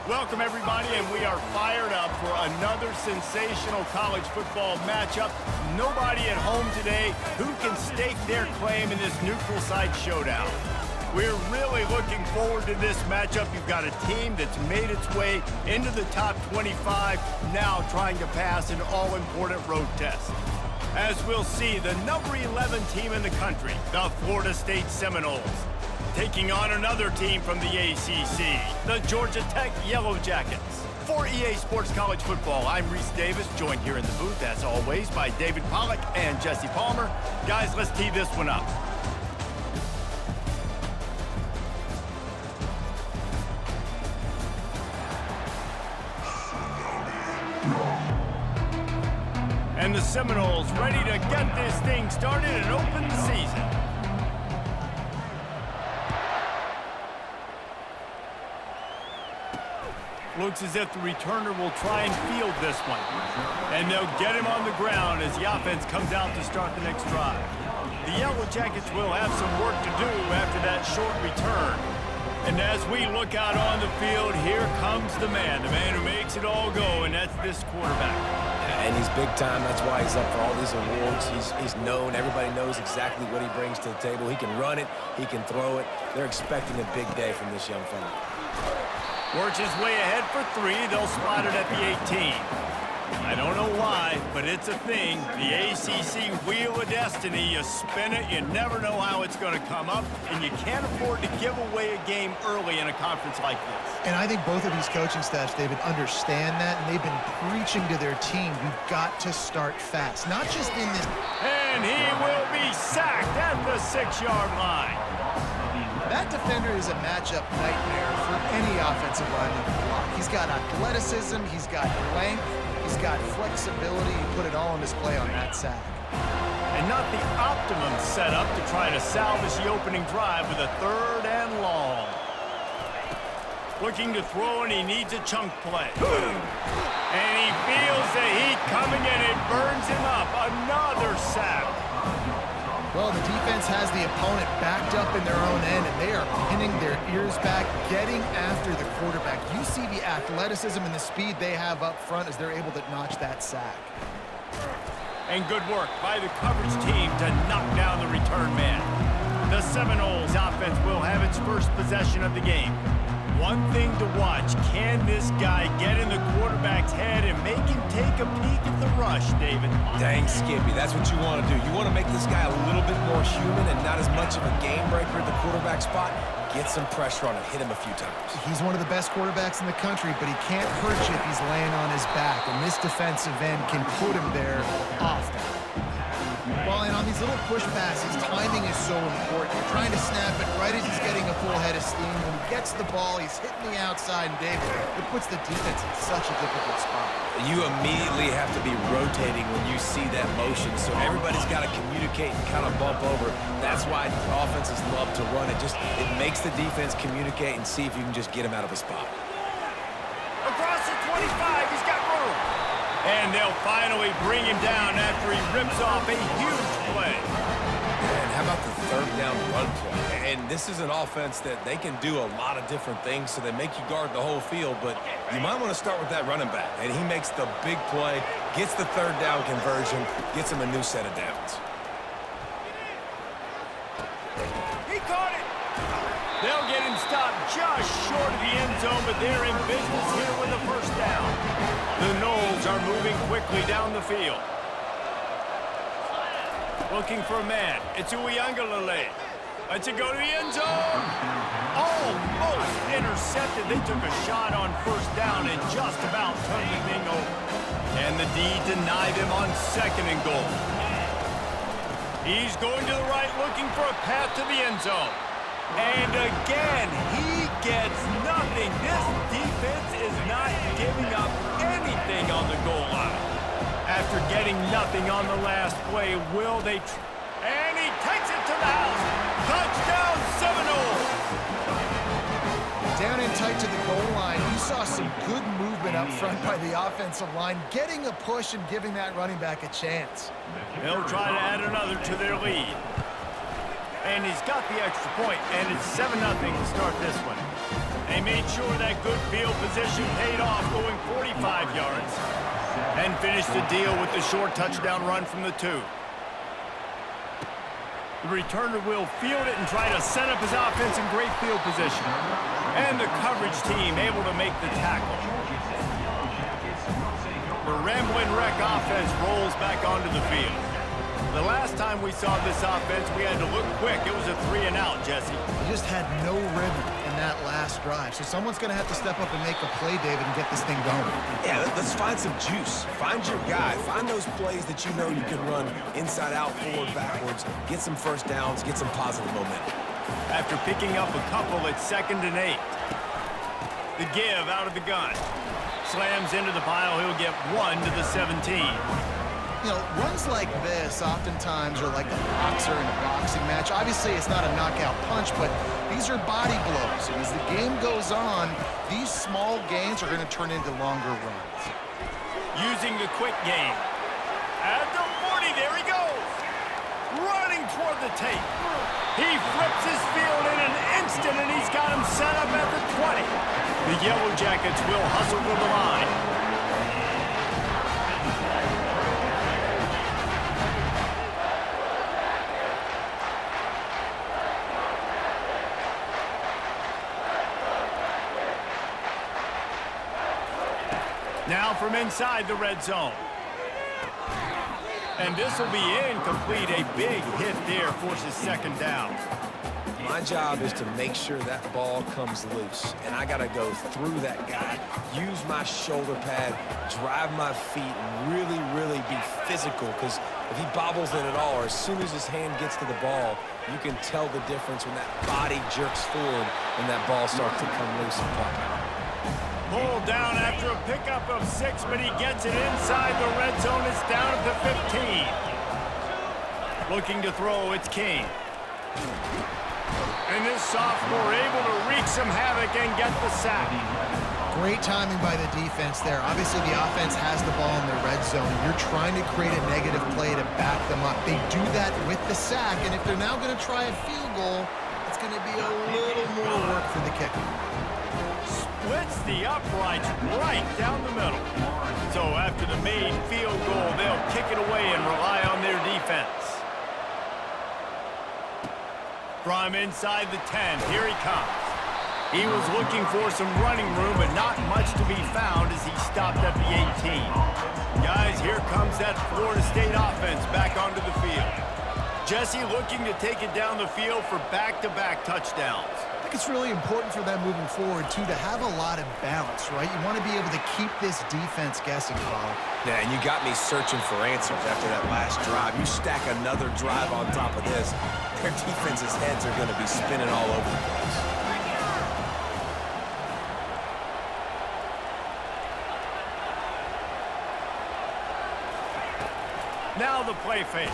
Welcome, everybody, and we are fired up for another sensational college football matchup. Nobody at home today who can stake their claim in this neutral site showdown. We're really looking forward to this matchup. You've got a team that's made its way into the top 25, now trying to pass an all-important road test. As we'll see, the number 11 team in the country, the Florida State Seminoles, taking on another team from the ACC, the Georgia Tech Yellow Jackets. For EA Sports College Football, I'm Reese Davis, joined here in the booth, as always, by David Pollack and Jesse Palmer. Guys, let's tee this one up. And the Seminoles ready to get this thing started and open the season. Looks as if the returner will try and field this one. And they'll get him on the ground as the offense comes out to start the next drive. The Yellow Jackets will have some work to do after that short return. And as we look out on the field, here comes the man who makes it all go, and that's this quarterback. And he's big time. That's why he's up for all these awards. He's known. Everybody knows exactly what he brings to the table. He can run it. He can throw it. They're expecting a big day from this young fella. Works his way ahead for three. They'll spot it at the 18. I don't know why, but it's a thing. The ACC Wheel of Destiny. You spin it, you never know how it's going to come up, and you can't afford to give away a game early in a conference like this. And I think both of these coaching staffs, David, understand that, and they've been preaching to their team, we've got to start fast, not just in this. And he will be sacked at the 6-yard line. That defender is a matchup nightmare for any offensive lineman to block. He's got athleticism, he's got length, he's got flexibility. You put it all on display on that sack. And not the optimum setup to try to salvage the opening drive with a 3rd and long. Looking to throw, and he needs a chunk play. And he feels the heat coming, and it burns him up. Another sack. Well, the defense has the opponent backed up in their own end, and they are pinning their ears back, getting after the quarterback. You see the athleticism and the speed they have up front as they're able to notch that sack. And good work by the coverage team to knock down the return man. The Seminoles offense will have its first possession of the game. One thing to watch, can this guy get in the quarterback's head and make him take a peek at the rush, David? Dang, Skippy, that's what you want to do. You want to make this guy a little bit more human and not as much of a game breaker at the quarterback spot. Get some pressure on him, hit him a few times. He's one of the best quarterbacks in the country, but he can't hurt you if he's laying on his back, and this defensive end can put him there often. Well, and on these little push passes, timing is so important. You're trying to snap it right as he's getting a full head of steam. When he gets the ball, he's hitting the outside, and David, it puts the defense in such a difficult spot. You immediately have to be rotating when you see that motion, so everybody's got to communicate and kind of bump over. That's why offenses love to run it. It makes the defense communicate and see if you can just get him out of a spot. Across the 25, he's got room. And they'll finally bring him down after he rips off a huge play. And how about the 3rd down run play? And this is an offense that they can do a lot of different things, so they make you guard the whole field, but you might want to start with that running back. And he makes the big play, gets the 3rd down conversion, gets him a new set of downs. He caught it. They'll get him stopped just short of the end zone, but they're in business here with a 1st down. The Noles are moving quickly down the field. Looking for a man. It's Uyangalele. Let's it go to the end zone. Almost intercepted. They took a shot on 1st down and just about turned the thing over. And the D denied him on 2nd and goal. He's going to the right, looking for a path to the end zone. And again, he gets nothing. This defense is not giving up anything on the goal line. After getting nothing on the last play, will they... And he takes it to the house. Touchdown, Seminoles! Down in tight to the goal line, you saw some good movement up front by the offensive line, getting a push and giving that running back a chance. They'll try to add another to their lead. And he's got the extra point, and it's 7-0 to start this one. They made sure that good field position paid off, going 45 yards. And finished the deal with the short touchdown run from the 2. The returner will field it and try to set up his offense in great field position. And the coverage team able to make the tackle. The rambling wreck offense rolls back onto the field. The last time we saw this offense, we had to look quick. It was a 3-and-out, Jesse. They just had no rhythm in that last drive. So someone's going to have to step up and make a play, David, and get this thing going. Yeah, let's find some juice. Find your guy. Find those plays that you know you can run inside out, forward, backwards. Get some first downs. Get some positive momentum. After picking up a couple, it's 2nd and 8. The give out of the gun. Slams into the pile. He'll get 1 to the 17. You know, runs like this oftentimes are like a boxer in a boxing match. Obviously, it's not a knockout punch, but these are body blows. And as the game goes on, these small gains are going to turn into longer runs. Using the quick game. At the 40, there he goes. Running toward the tape. He flips his field in an instant, and he's got him set up at the 20. The Yellow Jackets will hustle to the line. Now from inside the red zone. And this will be incomplete. A big hit there forces 2nd down. My job is to make sure that ball comes loose. And I got to go through that guy, use my shoulder pad, drive my feet, and really, really be physical. Because if he bobbles it at all, or as soon as his hand gets to the ball, you can tell the difference when that body jerks forward and that ball starts to come loose and pop out. Pulled down after a pickup of 6, but he gets it inside the red zone. It's down at the 15. Looking to throw, it's King. And this sophomore able to wreak some havoc and get the sack. Great timing by the defense there. Obviously, the offense has the ball in the red zone. You're trying to create a negative play to back them up. They do that with the sack, and if they're now going to try a field goal, it's going to be a little more work for the kicker. Splits the uprights right down the middle. So after the made field goal, they'll kick it away and rely on their defense. From inside the 10, here he comes. He was looking for some running room, but not much to be found as he stopped at the 18. Guys, here comes that Florida State offense back onto the field. Jesse looking to take it down the field for back-to-back touchdowns. I think it's really important for them moving forward, too, to have a lot of balance, right? You want to be able to keep this defense guessing, Paul. Yeah, and you got me searching for answers after that last drive. You stack another drive on top of this, their defense's heads are going to be spinning all over the place. Now the play fake.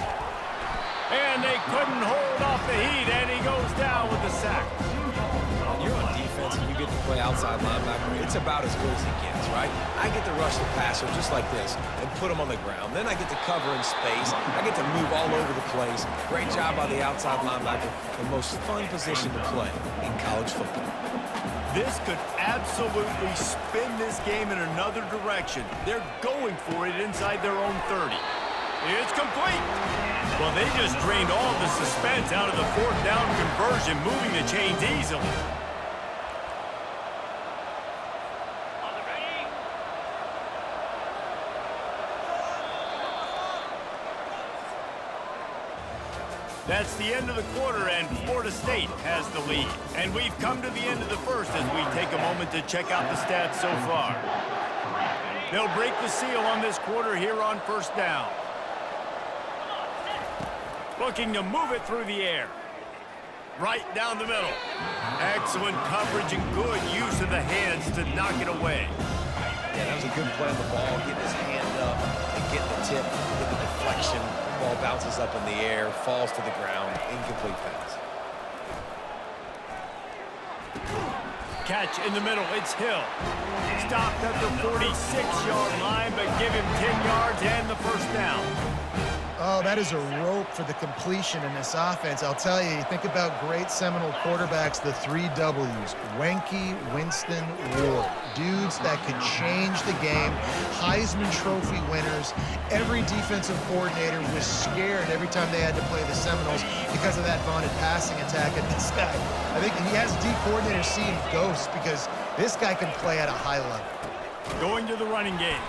And they couldn't hold off the heat, and he goes down with the sack. When you're on defense and you get to play outside linebacker, it's about as good as it gets, right? I get to rush the passer just like this and put him on the ground. Then I get to cover in space. I get to move all over the place. Great job by the outside linebacker. The most fun position to play in college football. This could absolutely spin this game in another direction. They're going for it inside their own 30. It's complete. Well, they just drained all the suspense out of the 4th down conversion, moving the chains easily. That's the end of the quarter, and Florida State has the lead. And we've come to the end of the first as we take a moment to check out the stats so far. They'll break the seal on this quarter here on 1st down. Looking to move it through the air. Right down the middle. Excellent coverage and good use of the hands to knock it away. Yeah, that was a good play on the ball, getting his hand up and getting the tip, get the deflection. Ball bounces up in the air, falls to the ground, incomplete pass. Catch in the middle, it's Hill. Stopped at the 46-yard line, but give him 10 yards and the 1st down. Oh, that is a rope for the completion in this offense. I'll tell you think about great Seminole quarterbacks, the 3 W's. Wenke, Winston, Ward. Dudes that could change the game. Heisman Trophy winners. Every defensive coordinator was scared every time they had to play the Seminoles because of that vaunted passing attack. And this guy, I think he has D coordinators seeing ghosts because this guy can play at a high level. Going to the running game.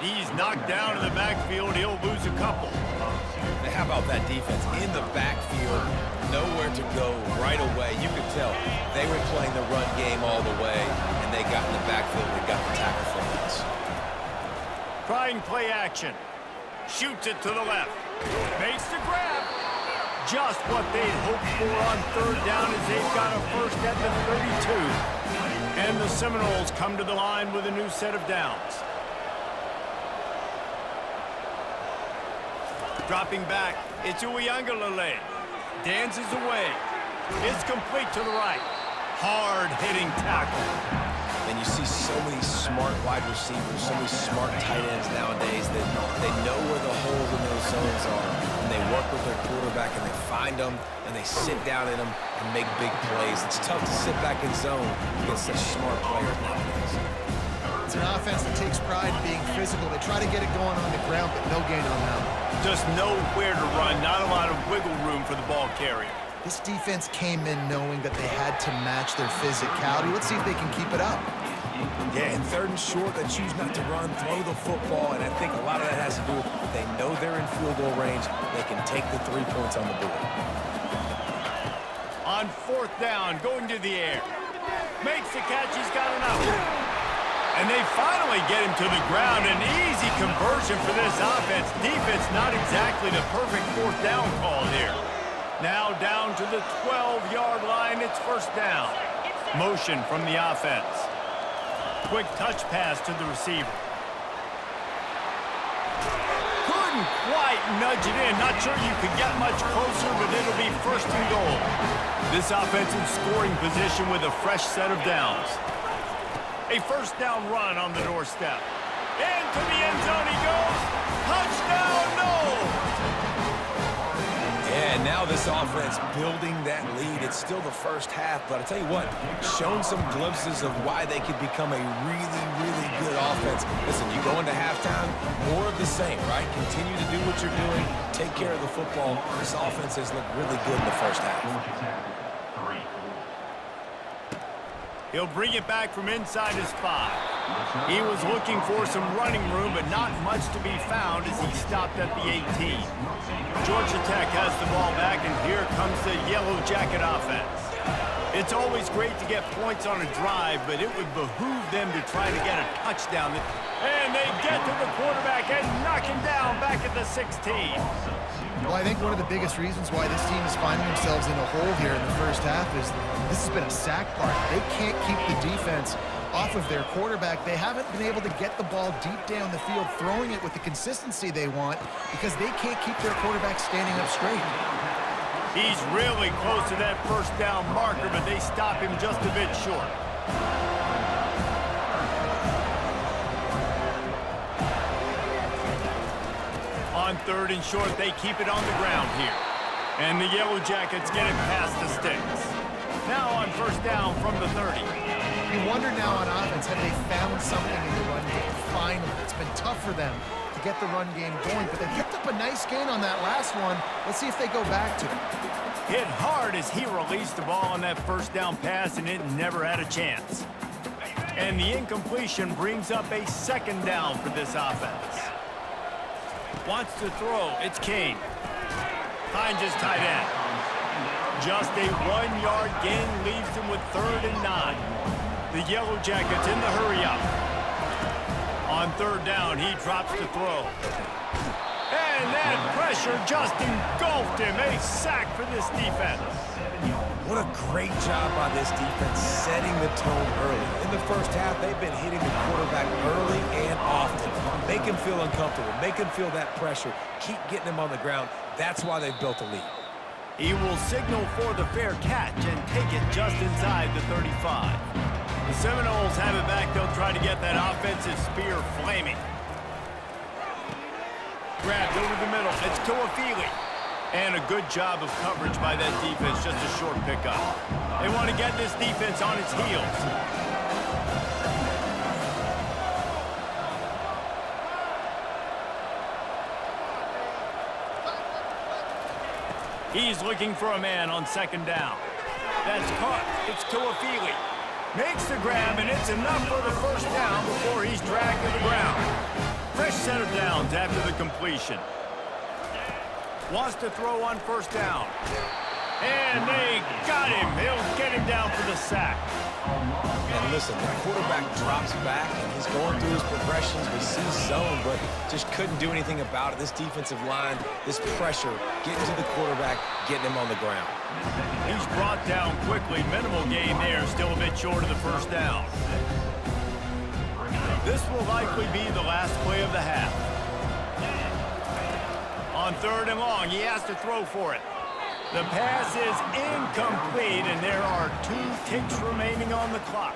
He's knocked down in the backfield. He'll lose a couple. Now, how about that defense in the backfield? Nowhere to go right away. You could tell they were playing the run game all the way, and they got in the backfield and got the tackle for us. Trying play action. Shoots it to the left. Makes the grab. Just what they'd hoped for on third down as they've got a first at the 32. And the Seminoles come to the line with a new set of downs. Dropping back, it's Uiagalelei. Dances away. It's complete to the right. Hard-hitting tackle. And you see so many smart wide receivers, so many smart tight ends nowadays that they know where the holes in those zones are. And they work with their quarterback and they find them and they sit down in them and make big plays. It's tough to sit back in zone against such smart players nowadays. It's an offense that takes pride in being physical. They try to get it going on the ground, but no gain on that. Just nowhere to run, not a lot of wiggle room for the ball carrier. This defense came in knowing that they had to match their physicality. Let's see if they can keep it up. Yeah, in third and short, they choose not to run, throw the football, and I think a lot of that has to do with they know they're in field goal range. They can take the 3 points on the board. On fourth down, going to the air. Makes the catch, he's got enough. And they finally get him to the ground. An easy conversion for this offense. Defense not exactly the perfect fourth down call here. Now down to the 12-yard line. It's first down. Motion from the offense. Quick touch pass to the receiver. Couldn't quite nudge it in. Not sure you could get much closer, but it'll be first and goal. This offense in scoring position with a fresh set of downs. A first down run on the doorstep. Into the end zone he goes. Touchdown, no! Yeah, now this offense building that lead. It's still the first half, but I tell you what, shown some glimpses of why they could become a really, really good offense. Listen, you go into halftime, more of the same, right? Continue to do what you're doing. Take care of the football. This offense has looked really good in the first half. He'll bring it back from inside his 5. He was looking for some running room, but not much to be found as he stopped at the 18. Georgia Tech has the ball back, and here comes the Yellow Jacket offense. It's always great to get points on a drive, but it would behoove them to try to get a touchdown. And they get to the quarterback and knock him down back at the 16. Well, I think one of the biggest reasons why this team is finding themselves in a hole here in the first half is this has been a sack party. They can't keep the defense off of their quarterback. They haven't been able to get the ball deep down the field, throwing it with the consistency they want because they can't keep their quarterback standing up straight. He's really close to that first down marker, but they stop him just a bit short. On third and short, they keep it on the ground here. And the Yellow Jackets get it past the sticks. Now on first down from the 30. You wonder now on offense, have they found something in the run game? Finally, it's been tough for them to get the run game going, but they picked up a nice gain on that last one. Let's see if they go back to it. Hit hard as he released the ball on that first down pass, and it never had a chance. And the incompletion brings up a second down for this offense. Wants to throw. It's Kane. Finds his tight end. Just a 1-yard gain leaves him with 3rd and 9. The Yellow Jackets in the hurry-up. On third down, he drops to throw. And that pressure just engulfed him. A sack for this defense. What a great job by this defense setting the tone early. In the first half, they've been hitting the quarterback early and often. Make him feel uncomfortable. Make him feel that pressure. Keep getting him on the ground. That's why they've built a lead. He will signal for the fair catch and take it just inside the 35. The Seminoles have it back. They'll try to get that offensive spear flaming. Grabbed over the middle. It's Toafili. And a good job of coverage by that defense. Just a short pickup. They want to get this defense on its heels. He's looking for a man on second down. That's caught. It's Toafili. Makes the grab, and it's enough for the first down before he's dragged to the ground. Fresh set of downs after the completion. Wants to throw on first down. And they got him. He'll get him down for the sack. And listen, the quarterback drops back, and he's going through his progressions. We see zone, but just couldn't do anything about it. This defensive line, this pressure, getting to the quarterback, getting him on the ground. He's brought down quickly. Minimal gain there, still a bit short of the first down. This will likely be the last play of the half. On third and long, he has to throw for it. The pass is incomplete, and there are 2 ticks remaining on the clock.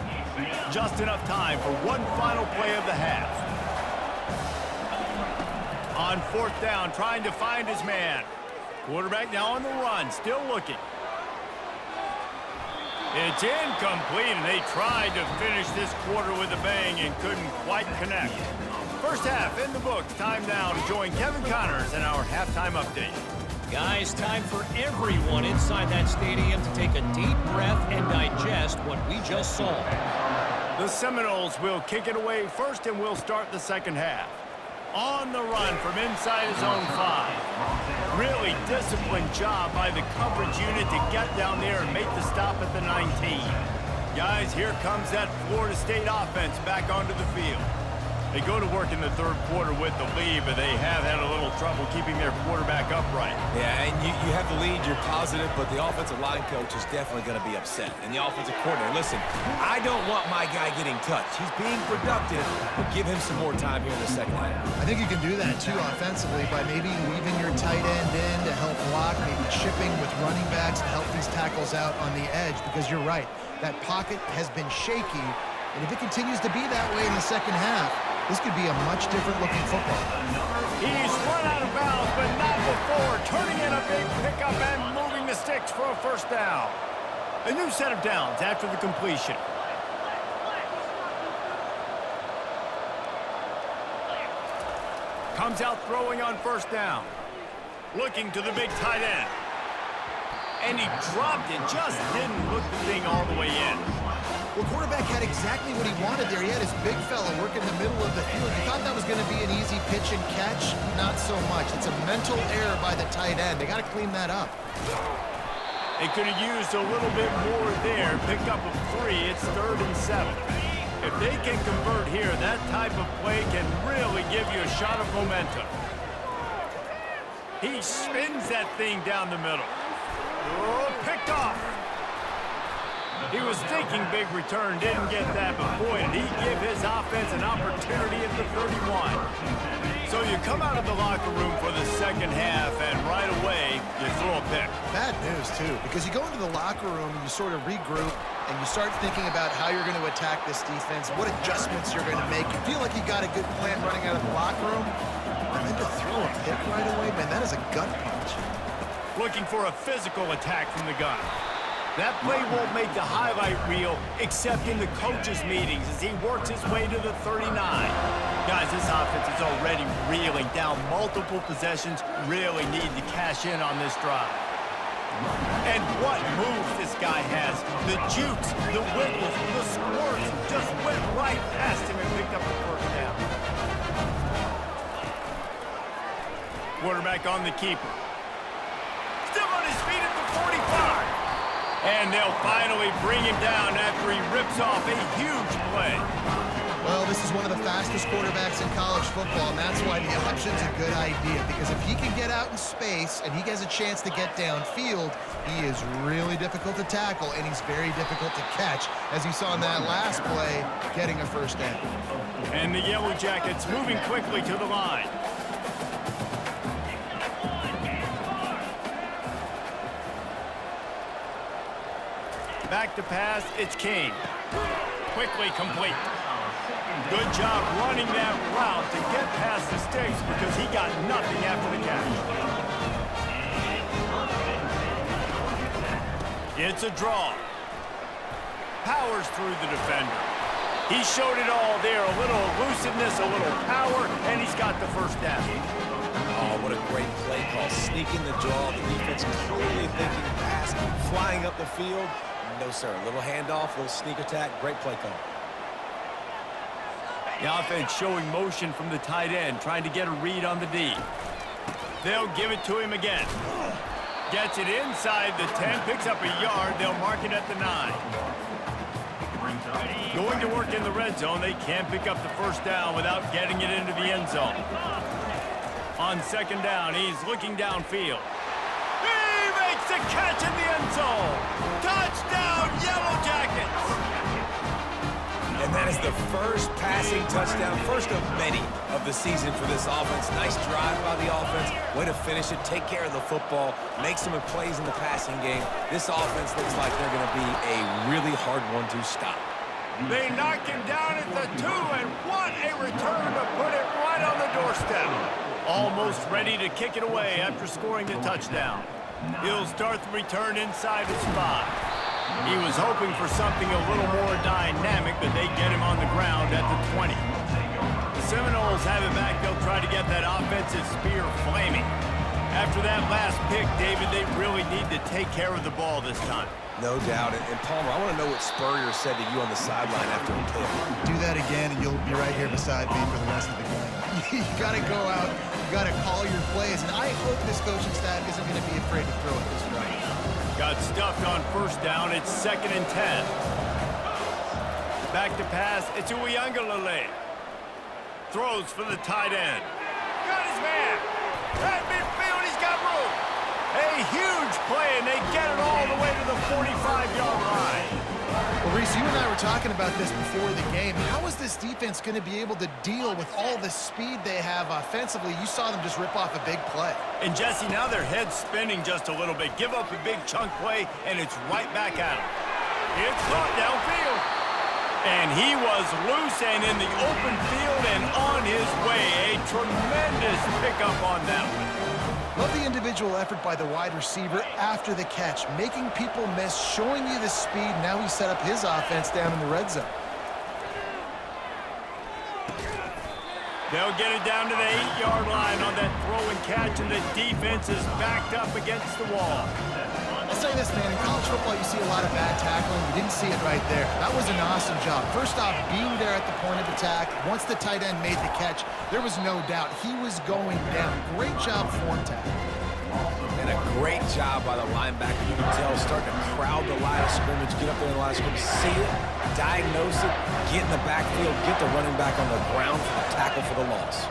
Just enough time for one final play of the half. On fourth down, trying to find his man. Quarterback now on the run, still looking. It's incomplete, and they tried to finish this quarter with a bang and couldn't quite connect. First half in the books. Time now to join Kevin Connors in our halftime update. Guys, time for everyone inside that stadium to take a deep breath and digest what we just saw. The Seminoles will kick it away first, and will start the second half. On the run from inside his own 5. Really disciplined job by the coverage unit to get down there and make the stop at the 19. Guys, here comes that Florida State offense back onto the field. They go to work in the third quarter with the lead, but they have had a little trouble keeping their quarterback upright. Yeah, and you have the lead, you're positive, but the offensive line coach is definitely going to be upset. And the offensive coordinator, listen, I don't want my guy getting touched. He's being productive, but give him some more time here in the second half. I think you can do that, too, offensively, by maybe leaving your tight end in to help block, maybe chipping with running backs to help these tackles out on the edge, because you're right. That pocket has been shaky, and if it continues to be that way in the second half, this could be a much different looking football. He's run out of bounds, but not before. Turning in a big pickup and moving the sticks for a first down. A new set of downs after the completion. Comes out throwing on first down. Looking to the big tight end. And he dropped it. Just didn't look the thing all the way in. Well, quarterback had exactly what he wanted there. He had his big fella work in the middle of the field. He thought that was going to be an easy pitch and catch. Not so much. It's a mental error by the tight end. They got to clean that up. They could have used a little bit more there. Picked up a 3. It's 3rd and 7. If they can convert here, that type of play can really give you a shot of momentum. He spins that thing down the middle. Oh, picked off. He was thinking big return, didn't get that, but boy, did he give his offense an opportunity at the 31. So you come out of the locker room for the second half, and right away, you throw a pick. Bad news, too, because you go into the locker room and you sort of regroup, and you start thinking about how you're going to attack this defense, what adjustments you're going to make. You feel like you got a good plan running out of the locker room, and then to throw a pick right away, man, that is a gut punch. Looking for a physical attack from the gun. That play won't make the highlight reel except in the coaches' meetings as he works his way to the 39. Guys, this offense is already reeling down multiple possessions, really need to cash in on this drive. And what moves this guy has. The jukes, the wiggles, the squirts just went right past him and picked up the first down. Quarterback on the keeper. Still on his feet at the 45. And they'll finally bring him down after he rips off a huge play. Well, this is one of the fastest quarterbacks in college football, and that's why the option's a good idea, because if he can get out in space and he has a chance to get downfield, he is really difficult to tackle, and he's very difficult to catch, as you saw in that last play, getting a first down. And the Yellow Jackets moving quickly to the line. Back to pass, it's King. Quickly complete. Good job running that route to get past the sticks because he got nothing after the catch. It's a draw. Powers through the defender. He showed it all there. A little elusiveness, a little power, and he's got the first down. Oh, what a great play call. Sneaking the draw. The defense clearly thinking pass, flying up the field. No, sir. A little handoff, a little sneak attack. Great play call. The offense showing motion from the tight end, trying to get a read on the D. They'll give it to him again. Gets it inside the 10, picks up a yard. They'll mark it at the 9. Going to work in the red zone. They can't pick up the first down without getting it into the end zone. On second down, he's looking downfield. He makes a catch in the end zone. Touchdown, Yellow Jackets! And that is the first passing touchdown, first of many of the season for this offense. Nice drive by the offense. Way to finish it, take care of the football, make some plays in the passing game. This offense looks like they're going to be a really hard one to stop. They knock him down at the 2, and what a return to put it right on the doorstep. Almost ready to kick it away after scoring the touchdown. He'll start the return inside his 5. He was hoping for something a little more dynamic, but they get him on the ground at the 20. The Seminoles have it back. They'll try to get that offensive spear flaming. After that last pick, David, they really need to take care of the ball this time. No doubt. And Palmer, I want to know what Spurrier said to you on the sideline after the pick. Do that again, and you'll be right here beside me for the rest of the game. You got to go out. You got to call your plays, and I hope this coaching staff isn't going to be afraid to throw it this way. Got stuffed on first down. It's 2nd and 10. Back to pass. It's Uiagalelei. Throws for the tight end. Got his man. At midfield, he's got room. A huge play, and they get it all the way to the 45-yard line. Well, Reese, you and I were talking about this before the game. How is this defense going to be able to deal with all the speed they have offensively? You saw them just rip off a big play. And, Jesse, now their head's spinning just a little bit. Give up a big chunk play, and it's right back at them. It's caught downfield. And he was loose and in the open field and on his way. A tremendous pickup on that one. Love the individual effort by the wide receiver after the catch, making people miss, showing you the speed. Now he set up his offense down in the red zone. They'll get it down to the 8-yard line on that throw and catch, and the defense is backed up against the wall. I'll say this, man, in college football you see a lot of bad tackling. You didn't see it right there. That was an awesome job. First off, being there at the point of attack. Once the tight end made the catch, there was no doubt he was going down. Great job form tackle. And a great job by the linebacker. You can tell, starting to crowd the line of scrimmage, get up there in the line of scrimmage, see it, diagnose it, get in the backfield, get the running back on the ground for the tackle for the loss.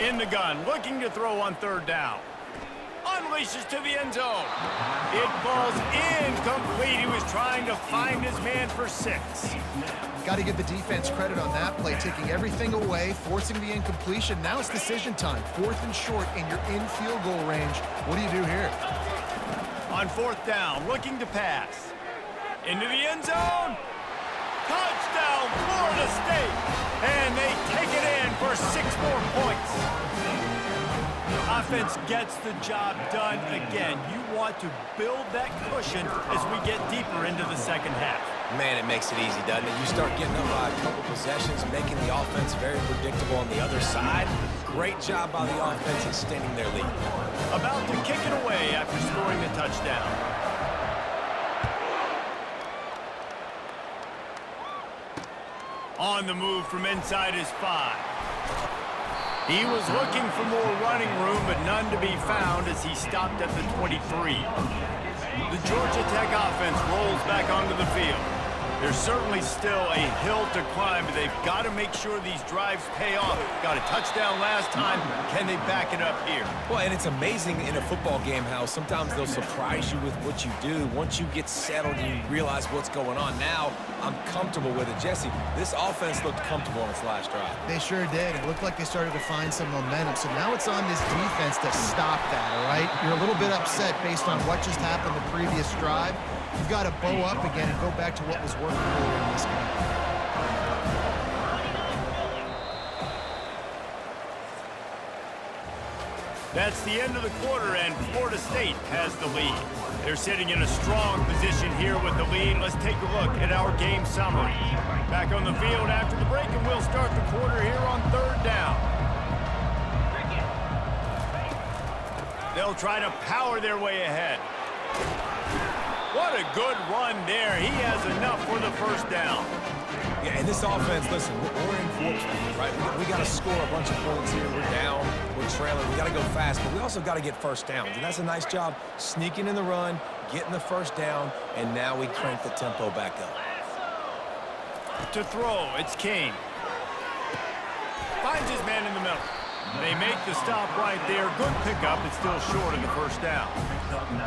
In the gun, looking to throw on 3rd down. Unleashes to the end zone. It falls incomplete. He was trying to find his man for 6. Got to give the defense credit on that play, taking everything away, forcing the incompletion. Now it's decision time. 4th and short, and you're in field goal range. What do you do here? On 4th down, looking to pass. Into the end zone. Touchdown, Florida State. And they take it in for 6 more points. Offense gets the job done again. You want to build that cushion as we get deeper into the second half. Man, it makes it easy, doesn't it? You start getting up by a couple possessions, making the offense very predictable on the other side. Great job by the offense extending their lead. About to kick it away after scoring the touchdown. On the move from inside his 5. He was looking for more running room, but none to be found as he stopped at the 23. The Georgia Tech offense rolls back onto the field. There's certainly still a hill to climb, but they've got to make sure these drives pay off. Got a touchdown last time. Can they back it up here? Well, and it's amazing in a football game how sometimes they'll surprise you with what you do. Once you get settled and you realize what's going on, now I'm comfortable with it. Jesse, this offense looked comfortable on its last drive. They sure did. It looked like they started to find some momentum. So now it's on this defense to stop that, all right? You're a little bit upset based on what just happened the previous drive. You've got to bow up again and go back to what was working earlier in this game. That's the end of the quarter, and Florida State has the lead. They're sitting in a strong position here with the lead. Let's take a look at our game summary. Back on the field after the break, and we'll start the quarter here on third down. They'll try to power their way ahead. What a good run there. He has enough for the first down. Yeah, and this offense, listen, we're in for it, right? We got to score a bunch of points here. We're down, we're trailing. We got to go fast, but we also got to get first downs. And that's a nice job sneaking in the run, getting the first down, and now we crank the tempo back up. To throw, it's Kane. Finds his man in the middle. They make the stop right there. Good pickup. It's still short of the first down.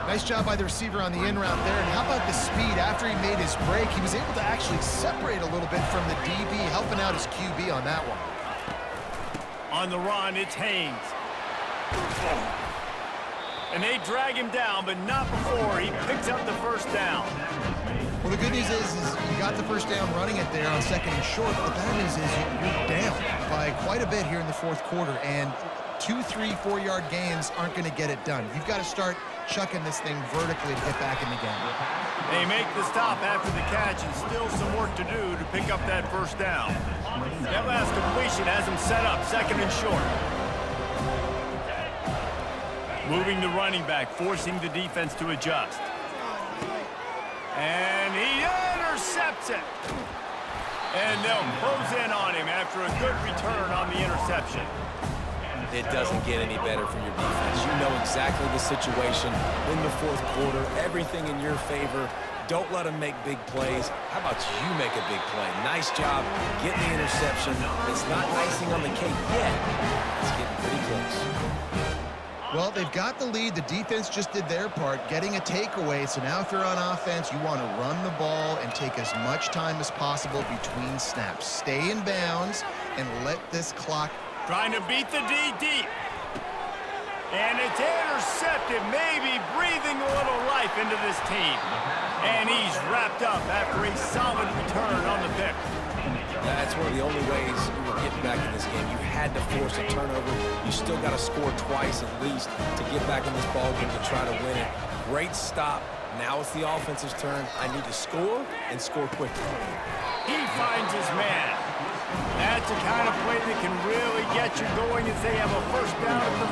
Nice job by the receiver on the in route there. And how about the speed? After he made his break, he was able to actually separate a little bit from the DB, helping out his QB on that one. On the run, it's Haynes. And they drag him down, but not before he picks up the first down. Well, the good news is you got the first down running it there on second and short. The bad news is you're down by quite a bit here in the fourth quarter, and 2, 3, 4-yard gains aren't going to get it done. You've got to start chucking this thing vertically to get back in the game. They make the stop after the catch, and still some work to do to pick up that first down. That last completion has them set up second and short. Moving the running back, forcing the defense to adjust. And he intercepts it. And they'll close in on him after a good return on the interception. It doesn't get any better from your defense. You know exactly the situation in the fourth quarter. Everything in your favor. Don't let them make big plays. How about you make a big play? Nice job getting the interception. It's not icing on the cake yet. It's getting pretty close. Well, they've got the lead. The defense just did their part, getting a takeaway. So now if you're on offense, you want to run the ball and take as much time as possible between snaps. Stay in bounds and let this clock... Trying to beat the D deep. And it's intercepted, maybe breathing a little life into this team. And he's wrapped up after a solid return on the pick. That's one of the only ways you were getting back in this game. You had to force a turnover. You still got to score twice at least to get back in this ball game to try to win it. Great stop. Now it's the offense's turn. I need to score and score quickly. He finds his man. That's the kind of play that can really get you going as they have a first down at the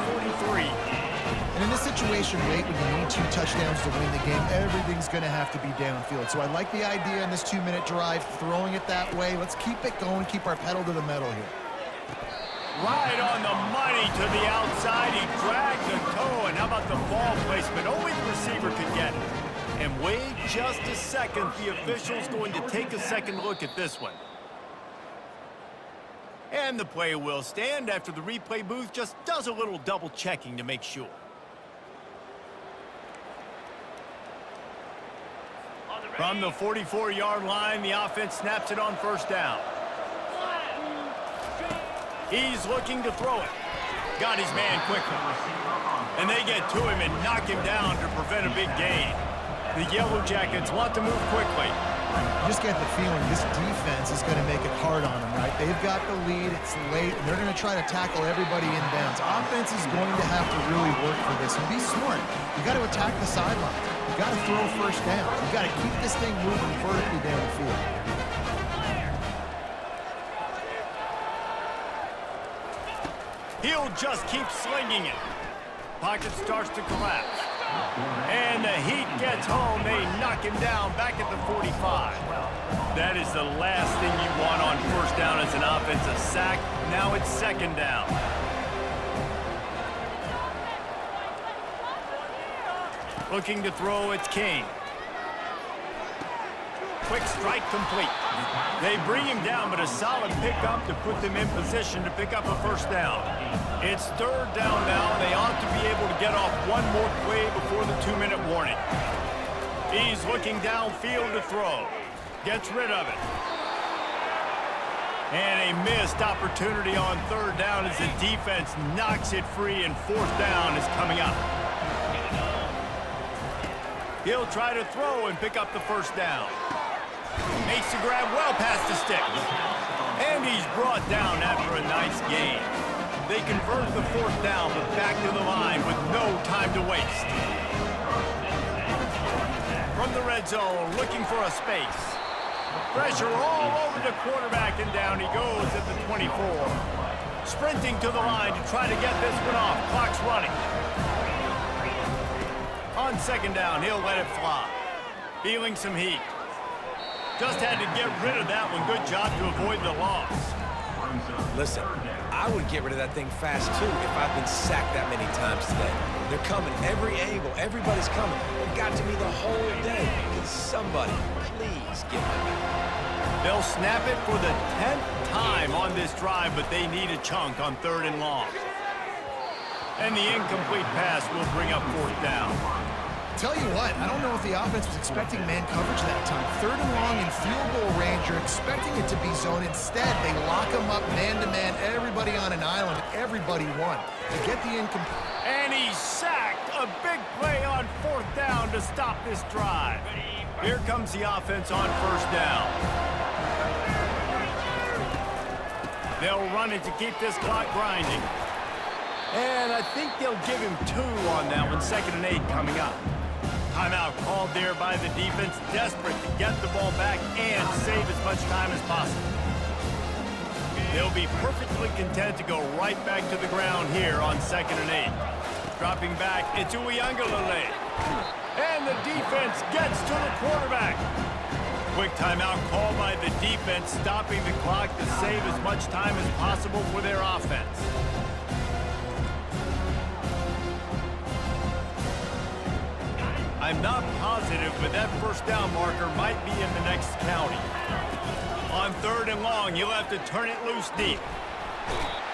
43. And in this situation, late when you need 2 touchdowns to win the game, everything's going to have to be downfield. So I like the idea in this 2-minute drive, throwing it that way. Let's keep it going, keep our pedal to the metal here. Right on the money to the outside. He dragged the toe, and how about the ball placement? Only the receiver could get it. And wait just a second. The official's going to take a second look at this one. And the play will stand after the replay booth just does a little double checking to make sure. From the 44-yard line, the offense snaps it on first down. He's looking to throw it. Got his man quickly. And they get to him and knock him down to prevent a big gain. The Yellow Jackets want to move quickly. You just get the feeling this defense is going to make it hard on them, right? They've got the lead, it's late, and they're going to try to tackle everybody in bounds. Offense is going to have to really work for this and be smart. You got to attack the sidelines. You got to throw first down. You got to keep this thing moving vertically down the field. He'll just keep slinging it. Pocket starts to collapse. And the heat gets home. They knock him down back at the 45. That is the last thing you want on first down as an offensive sack. Now it's second down. Looking to throw, it's King. Quick strike complete. They bring him down, but a solid pickup to put them in position to pick up a first down. It's third down now. They ought to be able to get off one more play before the 2-minute warning. He's looking downfield to throw. Gets rid of it. And a missed opportunity on third down as the defense knocks it free, and fourth down is coming up. He'll try to throw and pick up the first down. Makes the grab well past the sticks. And he's brought down after a nice gain. They convert the fourth down, but back to the line with no time to waste. From the red zone, looking for a space. Pressure all over the quarterback, and down he goes at the 24. Sprinting to the line to try to get this one off. Clock's running. On second down, he'll let it fly. Feeling some heat. Just had to get rid of that one. Good job to avoid the loss. Listen, I would get rid of that thing fast, too, if I've been sacked that many times today. They're coming every angle. Everybody's coming. They've got to me the whole day. Can somebody please get my back? They'll snap it for the 10th time on this drive, but they need a chunk on 3rd and long. And the incomplete pass will bring up 4th down. Tell you what, I don't know if the offense was expecting man coverage that time. 3rd and long in field goal range, you're expecting it to be zone. Instead, they lock them up man-to-man, everybody on an island, everybody won. To get the incomplete. And he's sacked. A big play on 4th down to stop this drive. Here comes the offense on 1st down. They'll run it to keep this clock grinding. And I think they'll give him 2 on that one. 2nd and 8 coming up. Timeout called there by the defense, desperate to get the ball back and save as much time as possible. They'll be perfectly content to go right back to the ground here on 2nd and 8. Dropping back, it's Uiagalelei. And the defense gets to the quarterback. Quick timeout called by the defense, stopping the clock to save as much time as possible for their offense. I'm not positive, but that 1st down marker might be in the next county. On 3rd and long, you'll have to turn it loose deep.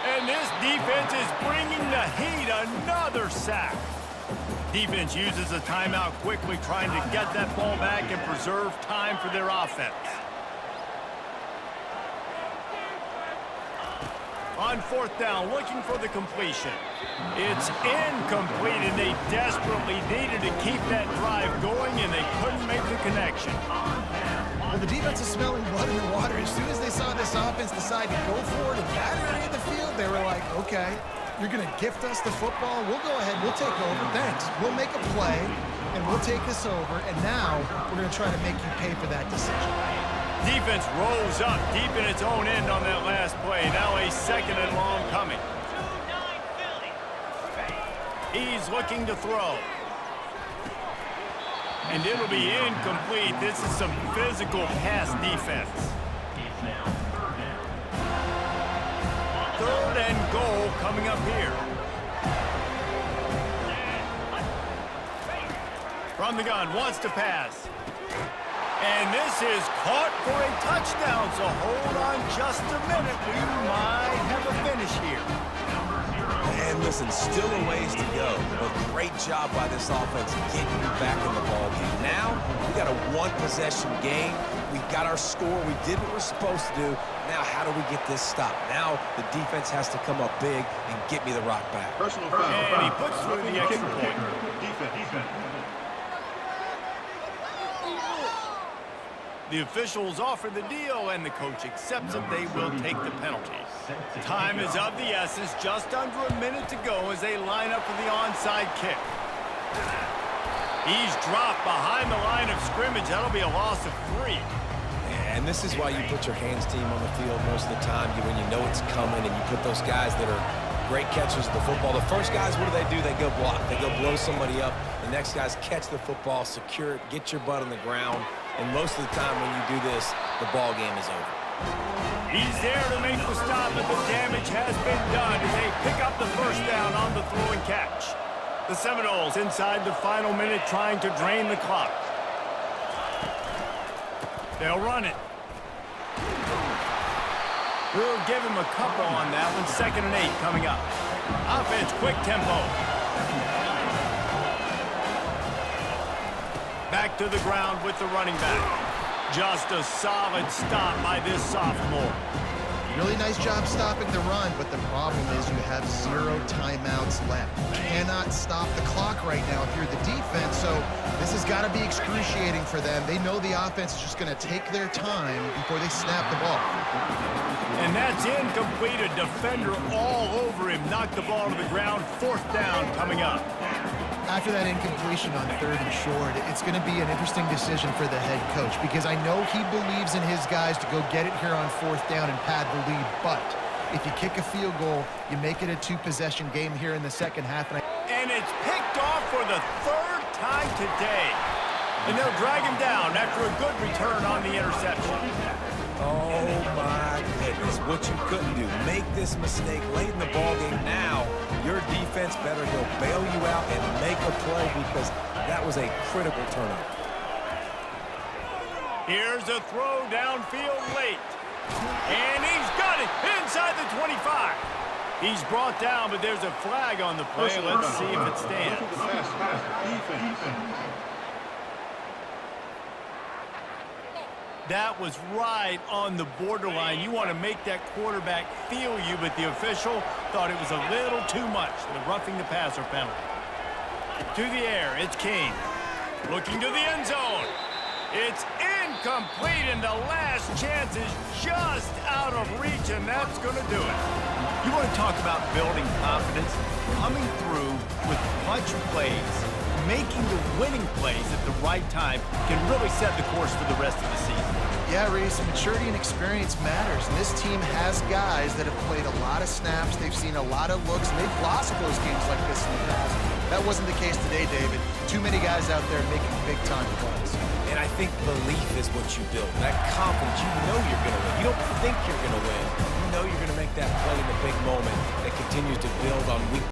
And this defense is bringing the heat. Another sack. Defense uses a timeout quickly, trying to get that ball back and preserve time for their offense. On 4th down, looking for the completion. It's incomplete, and they desperately needed to keep that drive going, and they couldn't make the connection. Well, the defense is smelling blood in the water. As soon as they saw this offense decide to go for it in that area of the field, they were like, okay, you're going to gift us the football. We'll go ahead. We'll take over. Thanks. We'll make a play, and we'll take this over, and now we're going to try to make you pay for that decision. Defense rolls up deep in its own end on that last play. Now a 2nd and long coming. He's looking to throw. And it'll be incomplete. This is some physical pass defense. 3rd and goal coming up here. From the gun, wants to pass. And this is caught for a touchdown, so hold on just a minute. We might have a finish here. And listen, still a ways to go, but great job by this offense getting you back in the ballgame. Now, we got a 1-possession game. We got our score. We did what we're supposed to do. Now, how do we get this stopped? Now, the defense has to come up big and get me the rock back. Personal foul. And he puts through the extra point. Defense. The officials offer the deal, and the coach accepts it. They will take the penalty. Time is of the essence. Just under a minute to go as they line up for the onside kick. He's dropped behind the line of scrimmage. That'll be a loss of 3. And this is why you put your hands team on the field most of the time when you know it's coming, and you put those guys that are great catchers of the football. The first guys, what do? They go block. They go blow somebody up. The next guys catch the football, secure it, get your butt on the ground. And most of the time when you do this, the ball game is over. He's there to make the stop, but the damage has been done as they pick up the 1st down on the throw and catch. The Seminoles inside the final minute trying to drain the clock. They'll run it. We'll give him a couple on that one. 2nd and 8 coming up. Offense, quick tempo. Back to the ground with the running back. Just a solid stop by this sophomore. Really nice job stopping the run, but the problem is you have 0 timeouts left. You cannot stop the clock right now if you're the defense, so this has got to be excruciating for them. They know the offense is just going to take their time before they snap the ball. And that's incomplete. A defender all over him. Knocked the ball to the ground. 4th down coming up. After that incompletion on 3rd and short, it's going to be an interesting decision for the head coach because I know he believes in his guys to go get it here on 4th down and pad the lead, but if you kick a field goal, you make it a 2-possession game here in the second half. And it's picked off for the 3rd time today. And they'll drag him down after a good return on the interception. Oh, my goodness. What you couldn't do. Make this mistake late in the ballgame. Now, your defense better go bail you out and make a play because that was a critical turnover. Here's a throw downfield late. And he's got it inside the 25. He's brought down, but there's a flag on the play. Let's see if it stands. That was right on the borderline. You want to make that quarterback feel you, but the official thought it was a little too much. The roughing the passer penalty. To the air, it's King. Looking to the end zone. It's incomplete, and the last chance is just out of reach, and that's going to do it. You want to talk about building confidence? Coming through with clutch plays, making the winning plays at the right time can really set the course for the rest of the season. Yeah, Reese, maturity and experience matters, and this team has guys that have played a lot of snaps. They've seen a lot of looks, and they've lost close games like this in the past. That wasn't the case today, David. Too many guys out there making big-time plays. And I think belief is what you build. That confidence, you know you're going to win. You don't think you're going to win. You know you're going to make that play in the big moment that continues to build on week